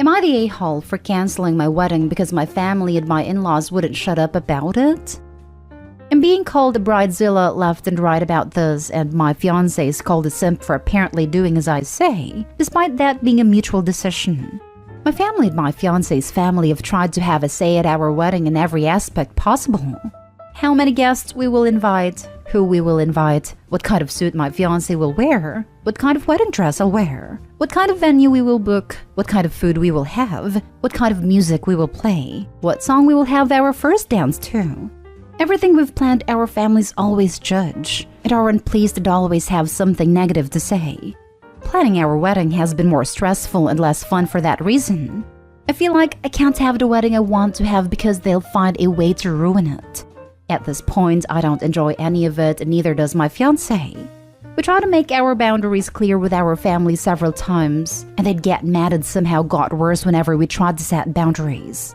Am I the a-hole for canceling my wedding because my family and my in-laws wouldn't shut up about it? I'm being called a bridezilla left and right about this, and my fiancé is called a simp for apparently doing as I say, despite that being a mutual decision. My family and my fiancé's family have tried to have a say at our wedding in every aspect possible. How many guests we will invite, who we will invite, what kind of suit my fiancé will wear, what kind of wedding dress I'll wear, what kind of venue we will book, what kind of food we will have, what kind of music we will play, what song we will have our first dance to. Everything we've planned our families always judge, and aren't pleased and always have something negative to say. Planning our wedding has been more stressful and less fun for that reason. I feel like I can't have the wedding I want to have because they'll find a way to ruin it. At this point, I don't enjoy any of it, and neither does my fiancé. We try to make our boundaries clear with our family several times, and they'd get mad and somehow got worse whenever we tried to set boundaries.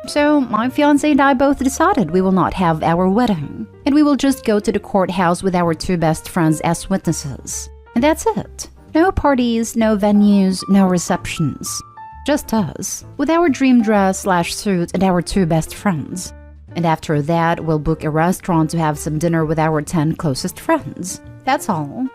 So, my fiancé and I both decided we will not have our wedding, and we will just go to the courthouse with our two best friends as witnesses. And that's it. No parties, no venues, no receptions. Just us, with our dream dress/suit and our two best friends. And after that, we'll book a restaurant to have some dinner with our 10 closest friends. That's all.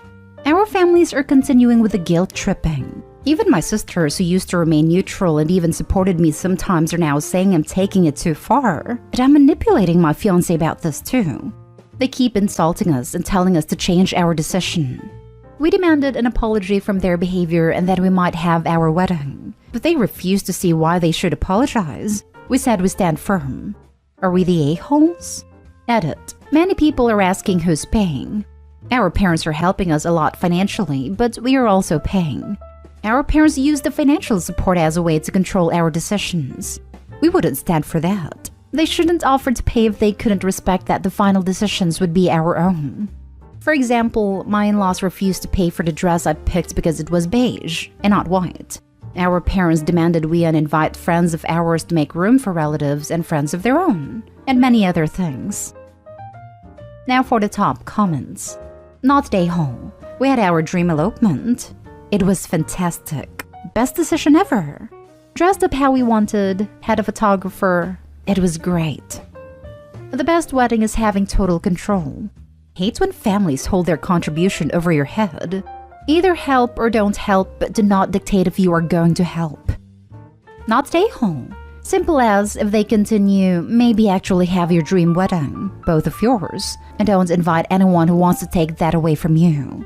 Our families are continuing with the guilt tripping. Even my sisters, who used to remain neutral and even supported me sometimes, are now saying I'm taking it too far. But I'm manipulating my fiancé about this too. They keep insulting us and telling us to change our decision. We demanded an apology from their behavior and that we might have our wedding. But they refused to see why they should apologize. We said we stand firm. Are we the a-holes? Edit. Many people are asking who's paying. Our parents are helping us a lot financially, but we are also paying. Our parents use the financial support as a way to control our decisions. We wouldn't stand for that. They shouldn't offer to pay if they couldn't respect that the final decisions would be our own. For example, my in-laws refused to pay for the dress I picked because it was beige and not white. Our parents demanded we uninvite friends of ours to make room for relatives and friends of their own, and many other things. Now for the top comments. Not day home. We had our dream elopement. It was fantastic. Best decision ever. Dressed up how we wanted, had a photographer. It was great. The best wedding is having total control. Hate when families hold their contribution over your head. Either help or don't help, but do not dictate if you are going to help. Not stay home. Simple as, if they continue, maybe actually have your dream wedding, both of yours, and don't invite anyone who wants to take that away from you.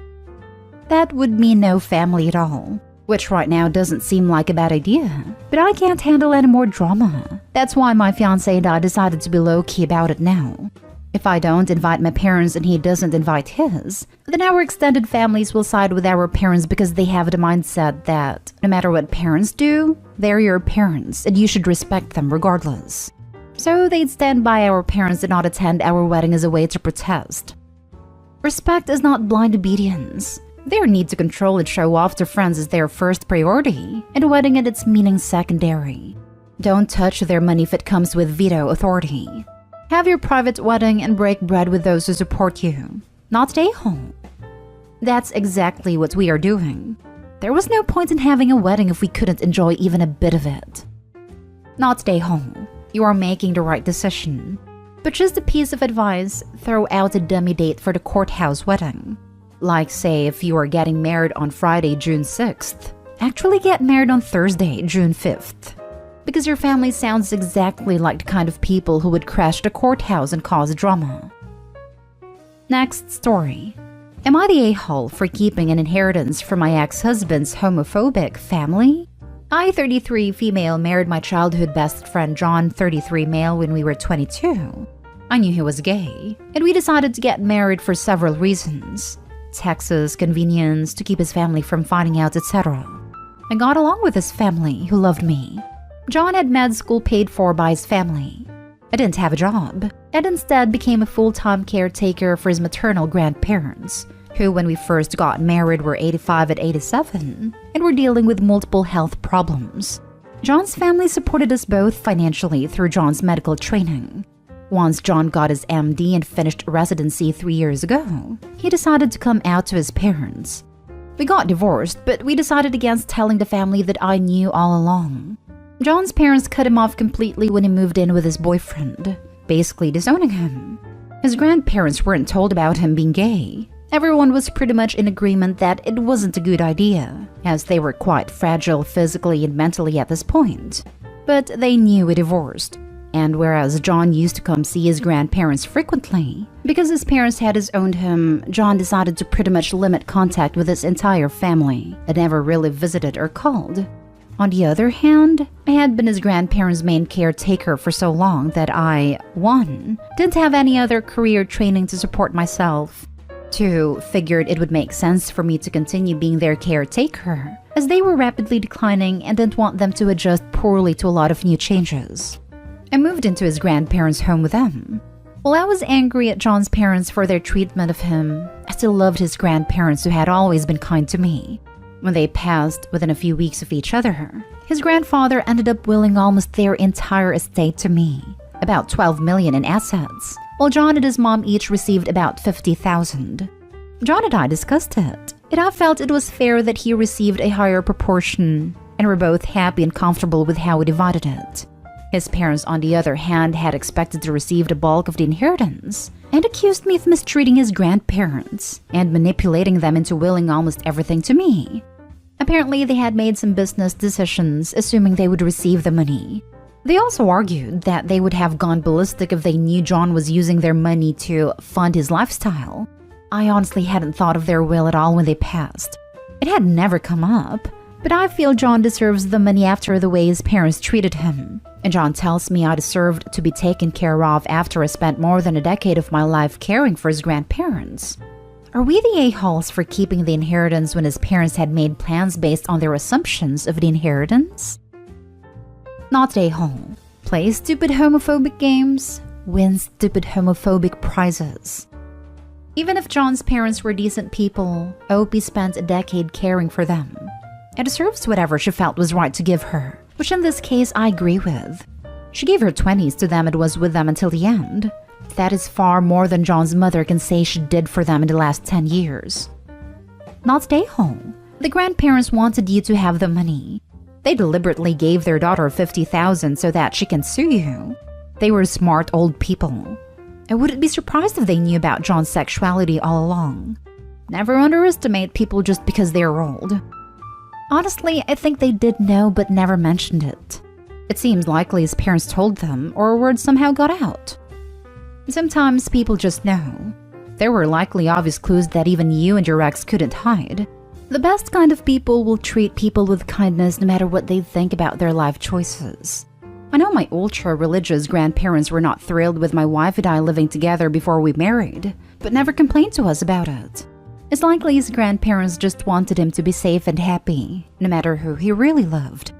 That would mean no family at all, which right now doesn't seem like a bad idea, but I can't handle any more drama. That's why my fiancé and I decided to be low-key about it now. If I don't invite my parents and he doesn't invite his, then our extended families will side with our parents because they have the mindset that no matter what parents do, they're your parents and you should respect them regardless. So they'd stand by our parents and not attend our wedding as a way to protest. Respect is not blind obedience. Their need to control and show off to friends is their first priority, and a wedding and its meaning secondary. Don't touch their money if it comes with veto authority. Have your private wedding and break bread with those who support you. Not stay home. That's exactly what we are doing. There was no point in having a wedding if we couldn't enjoy even a bit of it. Not stay home. You are making the right decision. But just a piece of advice, throw out a dummy date for the courthouse wedding. Like say if you are getting married on Friday, June 6th, actually get married on Thursday, June 5th. Because your family sounds exactly like the kind of people who would crash the courthouse and cause drama. Next story. Am I the a-hole for keeping an inheritance from my ex-husband's homophobic family? I, 33, female, married my childhood best friend John, 33, male, when we were 22. I knew he was gay, and we decided to get married for several reasons. Taxes, convenience, to keep his family from finding out, etc. I got along with his family, who loved me. John had med school paid for by his family. I didn't have a job, and instead became a full-time caretaker for his maternal grandparents, who when we first got married were 85 and 87, and were dealing with multiple health problems. John's family supported us both financially through John's medical training. Once John got his MD and finished residency 3 years ago, he decided to come out to his parents. We got divorced, but we decided against telling the family that I knew all along. John's parents cut him off completely when he moved in with his boyfriend, basically disowning him. His grandparents weren't told about him being gay. Everyone was pretty much in agreement that it wasn't a good idea, as they were quite fragile physically and mentally at this point. But they knew he divorced. And whereas John used to come see his grandparents frequently, because his parents had disowned him, John decided to pretty much limit contact with his entire family and never really visited or called. On the other hand, I had been his grandparents' main caretaker for so long that I, 1, didn't have any other career training to support myself. 2, figured it would make sense for me to continue being their caretaker, as they were rapidly declining and didn't want them to adjust poorly to a lot of new changes. I moved into his grandparents' home with them. While I was angry at John's parents for their treatment of him, I still loved his grandparents who had always been kind to me. When they passed within a few weeks of each other, his grandfather ended up willing almost their entire estate to me, about $12 million in assets, while John and his mom each received about $50,000. John and I discussed it, and I felt it was fair that he received a higher proportion, and were both happy and comfortable with how we divided it. His parents, on the other hand, had expected to receive the bulk of the inheritance, and accused me of mistreating his grandparents and manipulating them into willing almost everything to me. Apparently, they had made some business decisions, assuming they would receive the money. They also argued that they would have gone ballistic if they knew John was using their money to fund his lifestyle. I honestly hadn't thought of their will at all when they passed. It had never come up, but I feel John deserves the money after the way his parents treated him. And John tells me I deserved to be taken care of after I spent more than a decade of my life caring for his grandparents. Are we the a-holes for keeping the inheritance when his parents had made plans based on their assumptions of the inheritance? Not a-hole. Play stupid homophobic games, win stupid homophobic prizes. Even if John's parents were decent people, Opie spent a decade caring for them. It deserves whatever she felt was right to give her, which in this case I agree with. She gave her 20s to them and was with them until the end. That is far more than John's mother can say she did for them in the last 10 years. Not stay home. The grandparents wanted you to have the money. They deliberately gave their daughter $50,000 so that she can sue you. They were smart old people. I wouldn't be surprised if they knew about John's sexuality all along. Never underestimate people just because they're old. Honestly, I think they did know but never mentioned it. It seems likely his parents told them, or word somehow got out. Sometimes people just know. There were likely obvious clues that even you and your ex couldn't hide. The best kind of people will treat people with kindness no matter what they think about their life choices. I know my ultra-religious grandparents were not thrilled with my wife and I living together before we married, but never complained to us about it. It's likely his grandparents just wanted him to be safe and happy, no matter who he really loved.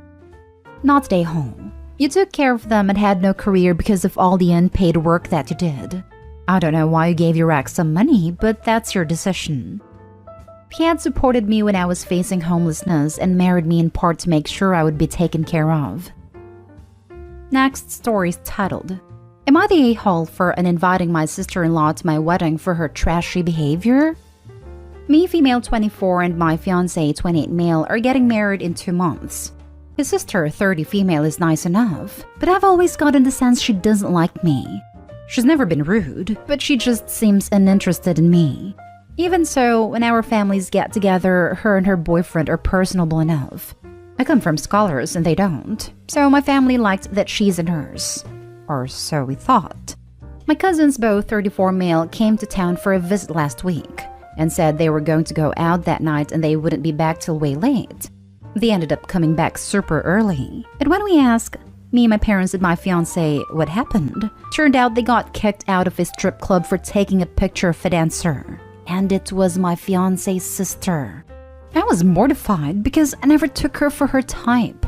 Not stay home. You took care of them and had no career because of all the unpaid work that you did. I don't know why you gave your ex some money, but that's your decision. He had supported me when I was facing homelessness and married me in part to make sure I would be taken care of. Next story is titled, Am I the a-hole for uninviting my sister-in-law to my wedding for her trashy behavior? Me, female 24, and my fiancé, 28 male, are getting married in 2 months. His sister, 30 female, is nice enough, but I've always gotten the sense she doesn't like me. She's never been rude, but she just seems uninterested in me. Even so, when our families get together, her and her boyfriend are personable enough. I come from scholars and they don't, so my family liked that she's in hers. Or so we thought. My cousins, both 34 male, came to town for a visit last week and said they were going to go out that night and they wouldn't be back till way late. They ended up coming back super early. And when we asked, me, my parents, and my fiancé, what happened, turned out they got kicked out of a strip club for taking a picture of a dancer. And it was my fiancé's sister. I was mortified because I never took her for her type.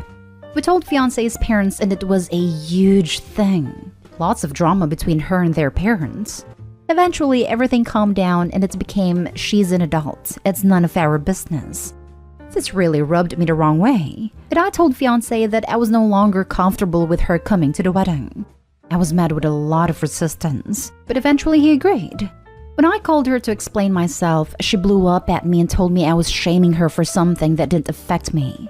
We told fiancé's parents and it was a huge thing. Lots of drama between her and their parents. Eventually, everything calmed down and it became, she's an adult, it's none of our business. This really rubbed me the wrong way, and I told fiancé that I was no longer comfortable with her coming to the wedding. I was met with a lot of resistance, but eventually he agreed. When I called her to explain myself, she blew up at me and told me I was shaming her for something that didn't affect me.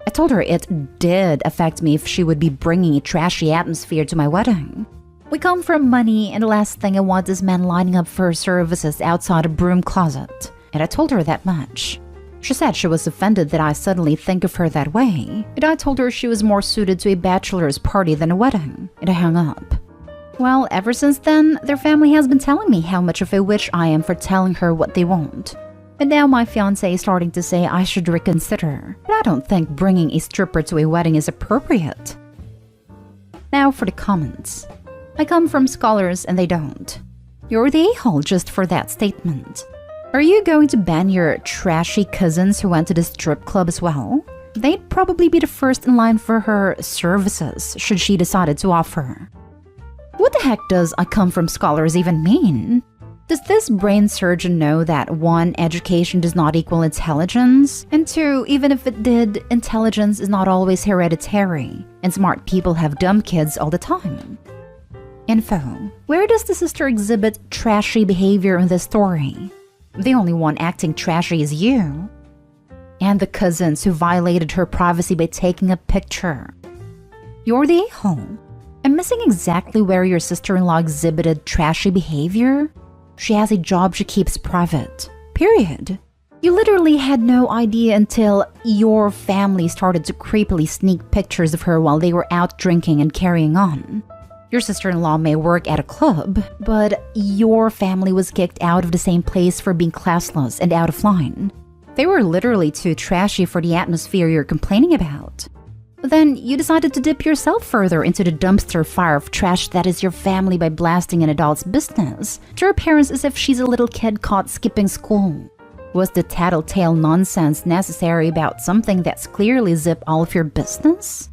I told her it did affect me if she would be bringing a trashy atmosphere to my wedding. We come from money, and the last thing I want is men lining up for services outside a broom closet. And I told her that much. She said she was offended that I suddenly think of her that way, and I told her she was more suited to a bachelor's party than a wedding, and I hung up. Well, ever since then, their family has been telling me how much of a witch I am for telling her what they want. And now my fiancé is starting to say I should reconsider, but I don't think bringing a stripper to a wedding is appropriate. Now for the comments. I come from scholars and they don't. You're the a-hole just for that statement. Are you going to ban your trashy cousins who went to the strip club as well? They'd probably be the first in line for her services should she decided to offer. What the heck does I come from scholars even mean? Does this brain surgeon know that 1, education does not equal intelligence, and 2, even if it did, intelligence is not always hereditary, and smart people have dumb kids all the time? Info. Where does the sister exhibit trashy behavior in this story? The only one acting trashy is you. And the cousins who violated her privacy by taking a picture. You're the a-hole. I'm missing exactly where your sister-in-law exhibited trashy behavior. She has a job she keeps private. Period. You literally had no idea until your family started to creepily sneak pictures of her while they were out drinking and carrying on. Your sister-in-law may work at a club, but your family was kicked out of the same place for being classless and out of line. They were literally too trashy for the atmosphere you're complaining about. Then you decided to dip yourself further into the dumpster fire of trash that is your family by blasting an adult's business to her parents as if she's a little kid caught skipping school. Was the tattletale nonsense necessary about something that's clearly zip all of your business?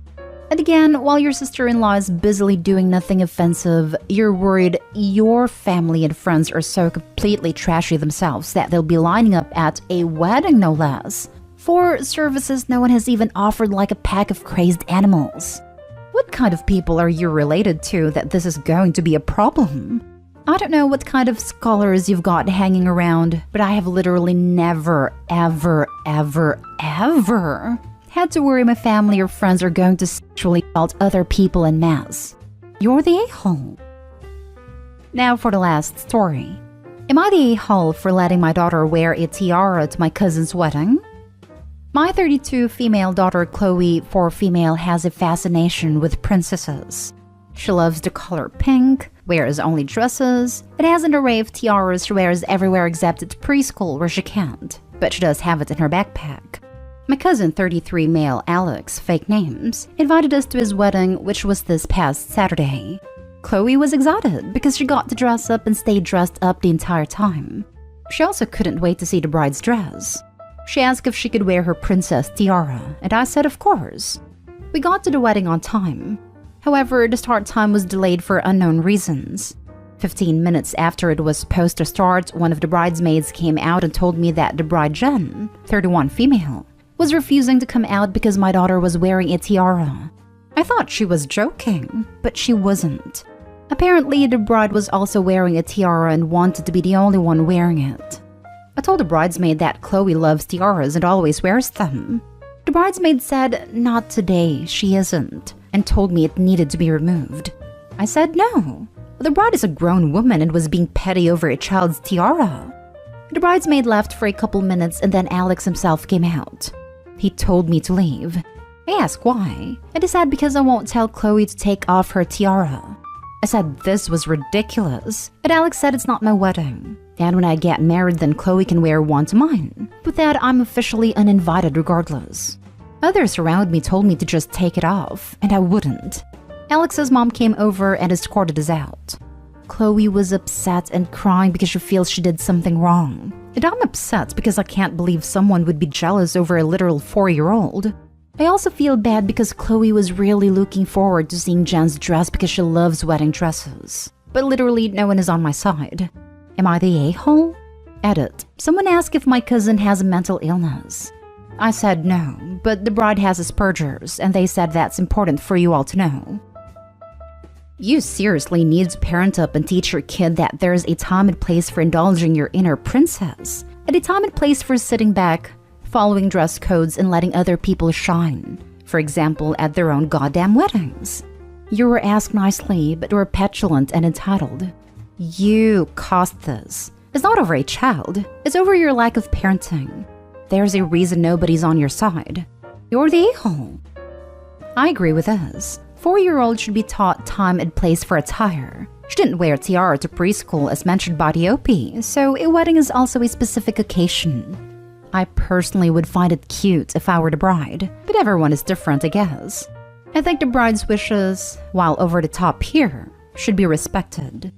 And again, while your sister-in-law is busily doing nothing offensive, you're worried your family and friends are so completely trashy themselves that they'll be lining up at a wedding, no less, for services no one has even offered, like a pack of crazed animals. What kind of people are you related to that this is going to be a problem? I don't know what kind of scholars you've got hanging around, but I have literally never, ever had to worry my family or friends are going to sexually assault other people en masse. You're the a-hole. Now for the last story. Am I the a-hole for letting my daughter wear a tiara to my cousin's wedding? My 32 female daughter Chloe, 4 female, has a fascination with princesses. She loves the color pink, wears only dresses, and has an array of tiaras she wears everywhere except at preschool where she can't, but she does have it in her backpack. My cousin 33 male Alex, fake names, invited us to his wedding, which was this past Saturday. Chloe was excited because she got to dress up and stay dressed up the entire time. She also couldn't wait to see the bride's dress. She asked if she could wear her princess tiara, and I said of course. We got to the wedding on time. However, the start time was delayed for unknown reasons. 15 minutes after it was supposed to start, one of the bridesmaids came out and told me that the bride Jen, 31 female, was refusing to come out because my daughter was wearing a tiara. I thought she was joking, but she wasn't. Apparently, the bride was also wearing a tiara and wanted to be the only one wearing it. I told the bridesmaid that Chloe loves tiaras and always wears them. The bridesmaid said, not today, she isn't, and told me it needed to be removed. I said no. The bride is a grown woman and was being petty over a child's tiara. The bridesmaid left for a couple minutes and then Alex himself came out. He told me to leave. I asked why, and he said because I won't tell Chloe to take off her tiara. I said this was ridiculous, and Alex said it's not my wedding, and when I get married then Chloe can wear one to mine, but that I'm officially uninvited regardless. Others around me told me to just take it off, and I wouldn't. Alex's mom came over and escorted us out. Chloe was upset and crying because she feels she did something wrong. And I'm upset because I can't believe someone would be jealous over a literal 4-year-old. I also feel bad because Chloe was really looking forward to seeing Jen's dress because she loves wedding dresses. But literally no one is on my side. Am I the a-hole? Edit. Someone asked if my cousin has a mental illness. I said no, but the bride has Asperger's, and they said that's important for you all to know. You seriously need to parent up and teach your kid that there's a time and place for indulging your inner princess, and a time and place for sitting back, following dress codes, and letting other people shine. For example, at their own goddamn weddings. You were asked nicely, but were petulant and entitled. You caused this. It's not over a child. It's over your lack of parenting. There's a reason nobody's on your side. You're the a-hole. I agree with this. 4-year-olds should be taught time and place for attire. She didn't wear a tiara to preschool as mentioned by the OP, so a wedding is also a specific occasion. I personally would find it cute if I were the bride, but everyone is different, I guess. I think the bride's wishes, while over the top here, should be respected.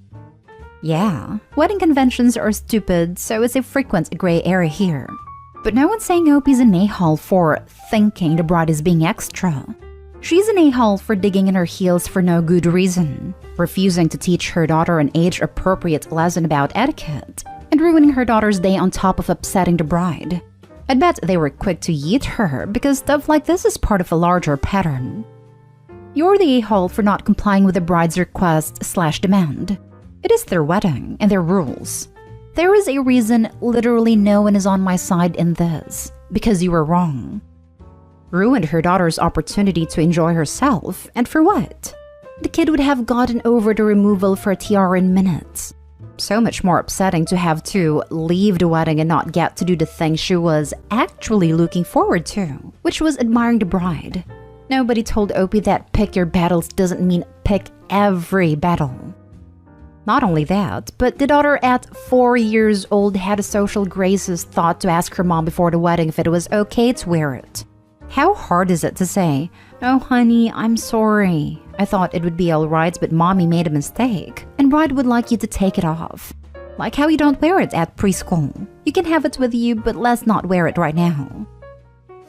Yeah, wedding conventions are stupid, so it's a frequent gray area here. But no one's saying OP's an a-hole for thinking the bride is being extra. She's an a-hole for digging in her heels for no good reason, refusing to teach her daughter an age-appropriate lesson about etiquette, and ruining her daughter's day on top of upsetting the bride. I'd bet they were quick to yeet her because stuff like this is part of a larger pattern. You're the a-hole for not complying with the bride's request/demand. It is their wedding and their rules. There is a reason literally no one is on my side in this, because you were wrong. Ruined her daughter's opportunity to enjoy herself, and for what? The kid would have gotten over the removal for a tiara in minutes. So much more upsetting to have to leave the wedding and not get to do the thing she was actually looking forward to, which was admiring the bride. Nobody told Opie that pick your battles doesn't mean pick every battle. Not only that, but the daughter at 4 years old had a social graces thought to ask her mom before the wedding if it was okay to wear it. How hard is it to say, "Oh honey, I'm sorry. I thought it would be alright, but mommy made a mistake, and bride would like you to take it off." Like how you don't wear it at preschool. You can have it with you, but let's not wear it right now.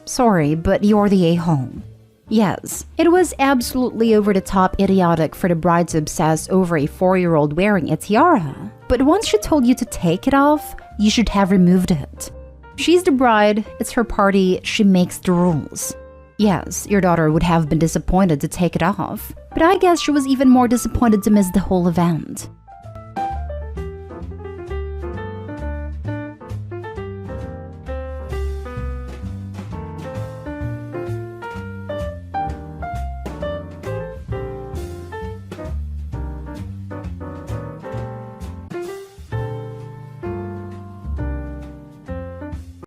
Sorry, but you're the a-hole. Yes, it was absolutely over-the-top idiotic for the bride to obsess over a 4-year-old wearing a tiara. But once she told you to take it off, you should have removed it. She's the bride, it's her party, she makes the rules. Yes, your daughter would have been disappointed to take it off, but I guess she was even more disappointed to miss the whole event.